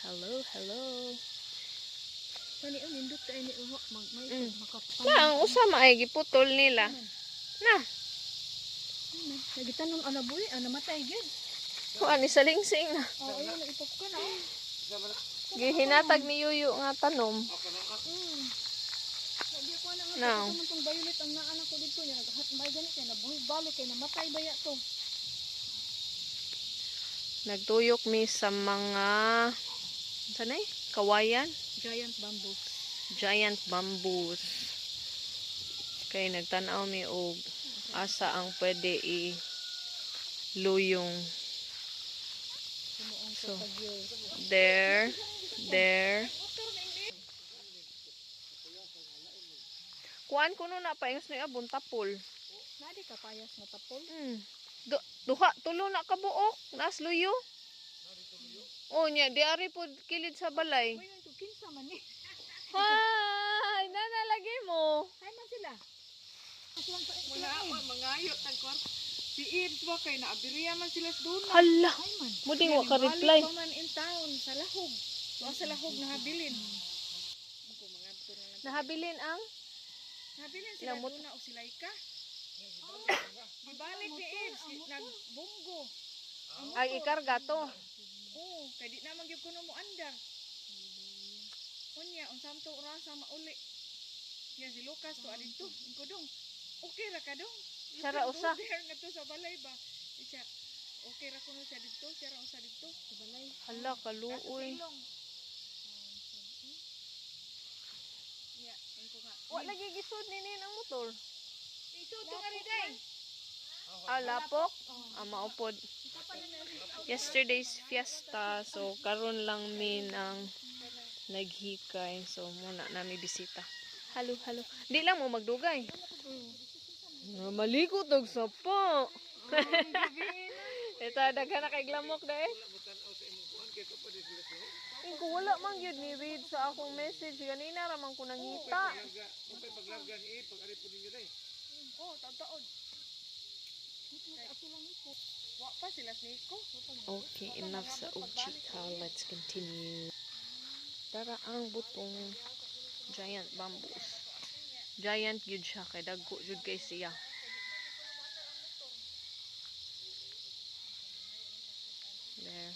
Hello, hello. Kani ang nindot tayo ni Uho, may makapal. Lang, usama ay giputol nila. Na, Nagitanong anabuhi, namatay gyud. kuha ni salingsing na. Oh, ayun naipop ka na. Gihinatag ni Yuyu nga tanom. Sabi ko na nga Now. ito man tong violet ang naanak ko dito niya naghatbay gani kay nabuhi balik kay namatay baya to. Nagtuyok mi sa mga sanay kawayan, Giant bamboo. giant bamboos. Kay nagtan-aw mi og asa ang pwede luyong. Sumuong So, sa pagyo. there. Kuan kuno na paingos ni abon tapol. Nadi ka payas nga tapol. Duha tulo na ka buok nas luyo. Oh nya diari pod kilid sa balay. Uy, ito kinsa man ni. Hay, nanalagay mo. Hay man sila. Asilang pa Mangayo tagkor. Si Ibs ba kay naabiriya man sila sa doon. Hala. Hay man. Muding wa ka reply. Balik pa man in town sa lahog. Sa lahog nahabilin. Ako mga to na lang. Nahabilin ang Nahabilin sila Lamot. doon na o si Laika. Gibalik ni Ibs nagbunggo. ay ikarga to. Oo, kay di naman gyud kuno mo andar. Unya unsam to rasa mauli. Yan si Lucas to adito. Ingko dong. Okay ra ka dong. Siya ra usa. There nga to sa balay ba. Siya okay ra kuno siya dito, siya ra usa dito sa balay. Hala kaluoy. Ya, ingko nga. Wa lagi gisud nini ang motor. Iso to nga riday. Lapok. Maupod. Yesterday's fiesta. So karon lang min ang naghikay. So muna nami bisita. Halo, halo. Di lang mo magdugay. Maligo tog sapa. Ito daghan na kay glamok dai. Ko wala man gyud ni read sa akong message ganina ra man ko nangita. Oh, taon. Wa pa sila sniko. Okay, enough sa Uchika. Let's continue. Tara ang butong giant bamboos. Giant yun siya. Kay dagko yun kay siya. There.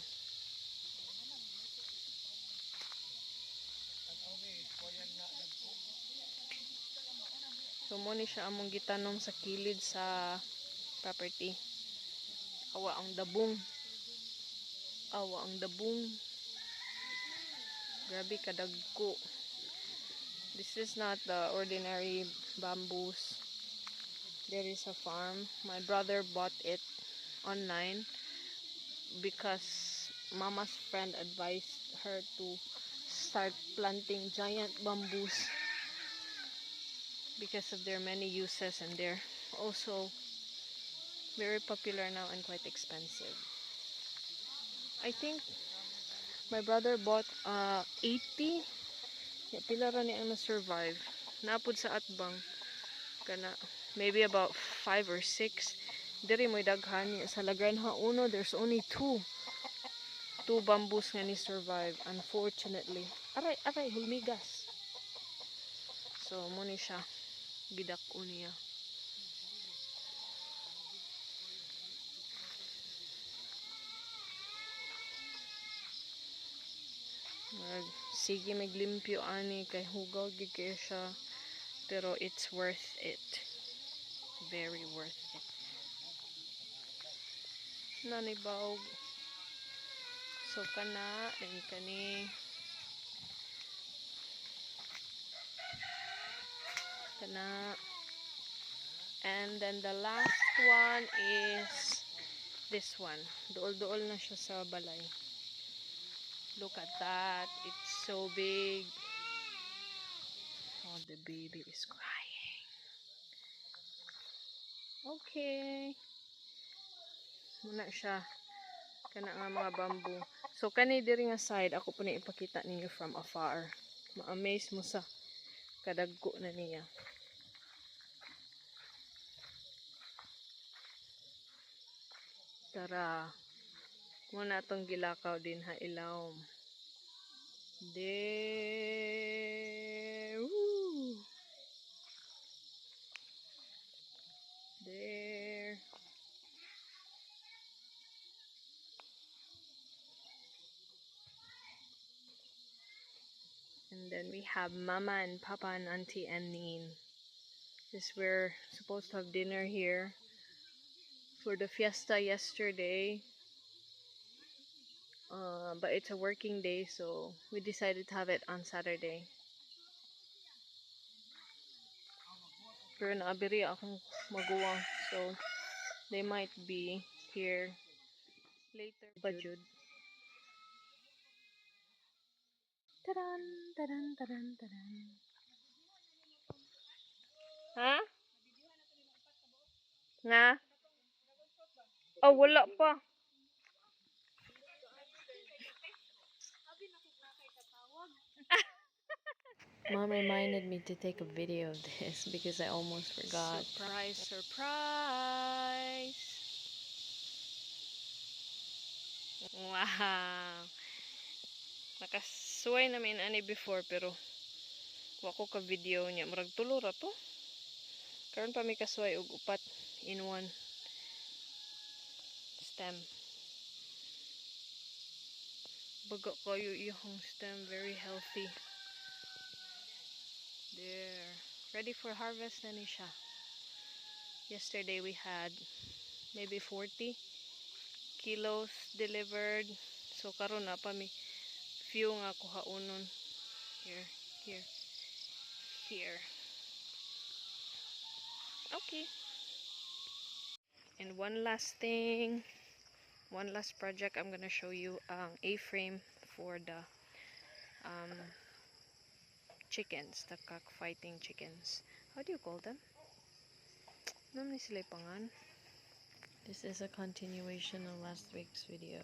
So mo ni siya among gitanom sa kilid sa property. Awa ang dabong. Awa ang dabong. Grabe kadagko. This is not the ordinary bamboos. There is a farm. My brother bought it online because mama's friend advised her to start planting giant bamboos because of their many uses, and they're also very popular now and quite expensive. I think my brother bought 80. Ya, pila ra ni ang na-survive. Napod sa atbang. Kana, maybe about 5 or 6. Diri mo'y daghan. Sa Lagranha Uno, there's only 2. 2 bamboos nga ni survive. Unfortunately. Aray, hulmigas. So, muna siya. Gidako niya. Sige maglimpyo ani kay hugaw gid kay siya, pero it's worth it, very worth it. Nanibaw. So kana dahil kani kana, and then the last one is this one. Duol na siya sa balay. Look at that. It's so big. Oh, the baby is crying. Okay. Muna siya. Kana nga mga bamboo. So, kani diri nga side, ako po na ipakita ninyo from afar. Ma-amaze mo sa kadagko na niya. Tara. Muna itong gilakaw din ha ilawom. There. Woo. There. And then we have Mama and Papa and Auntie and Neen. Because we're supposed to have dinner here for the fiesta yesterday. But it's a working day, so we decided to have it on Saturday. Pero naabiri akong maguwang, so they might be here later. Bajud. Taran, taran, taran, taran. Ha? Nga? Oh, wala pa. Mom reminded me to take a video of this because I almost forgot. Surprise, surprise! Wow! Nakasuway namin ani before pero wako ka video niya. Murag tulo ra to. Karon pa may kasuway og upat in one stem. Baga kayo iyang stem, very healthy. There. Ready for harvest na ni siya. Yesterday we had maybe 40 kilos delivered. So karon na pa mi few nga kuhaunon. Here, here, here. Okay. And one last thing, one last project I'm gonna show you ang A-frame for the chickens, the cockfighting chickens. How do you call them? Nam ni sila pangan. This is a continuation of last week's video.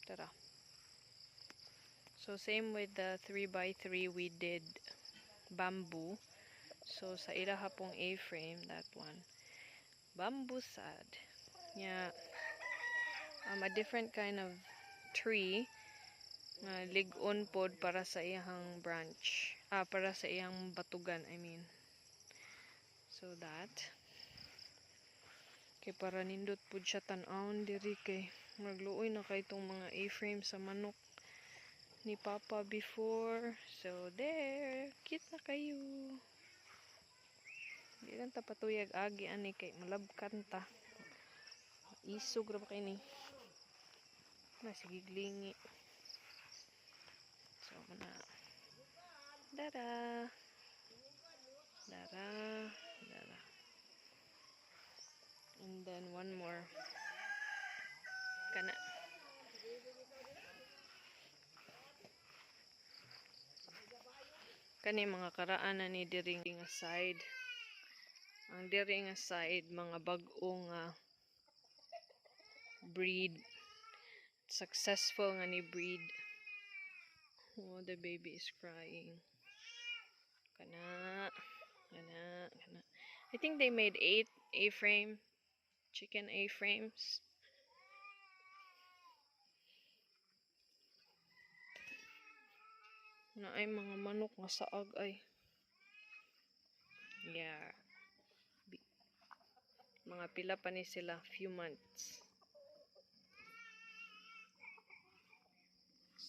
Tara. So same with the 3x3, we did bamboo. So sa ilaha pong A-frame, that one, bamboo sad. Yeah, a different kind of tree. Lig-on pod para sa iyang branch. Para sa iyang batugan, I mean. So that. Kay para nindot pod siya tan-awon diri kay magluoy na kay itong mga A-frame sa manok ni Papa before. So there, cute na kayo. Di lang ta patuyag agi ani kay malabkan ta. Isog ra ba kay ni? Masigiglingi. So muna. Dara. Dara. Dara. And then one more. Kana. Kani mga karaan na ni diri nga side. Ang diri nga side mga bag-ong breed. Successful nga ni breed. Oh, the baby is crying. Kana. Kana. Kana. I think they made 8 A-frame. Chicken A-frames. Na ay mga manok nga saag ay. Yeah. Mga pila pa ni sila, few months.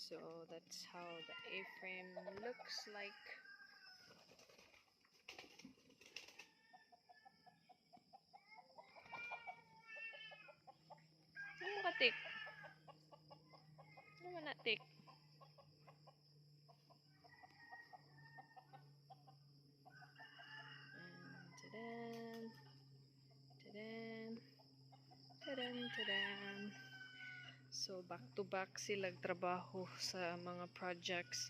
So that's how the A-frame looks like. Ano mo ka-tik? Ano mo na-tik? Tadan! Tadan! Tadan! Tadan! So back to back sila trabaho sa mga projects.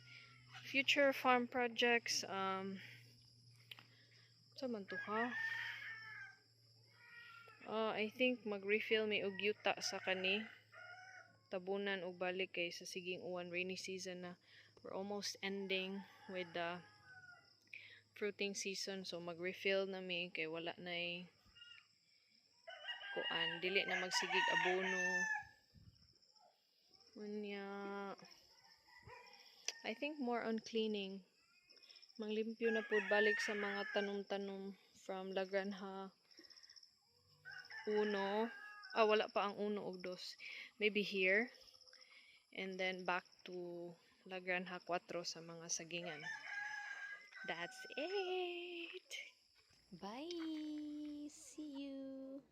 Future farm projects. Sa man to ha? I think mag-refill mi og yuta sa kani. Tabunan og balik kay sa siging uwan rainy season na. We're almost ending with the fruiting season, so mag-refill na mi kay wala na kuan, dili na magsigig abono. Unya I think more on cleaning. Manglimpyo na pud balik sa mga tanom-tanom from La Granja 1. Wala pa ang 1 ug 2. Maybe here. And then back to La Granja 4 sa mga sagingan. That's it. Bye. See you.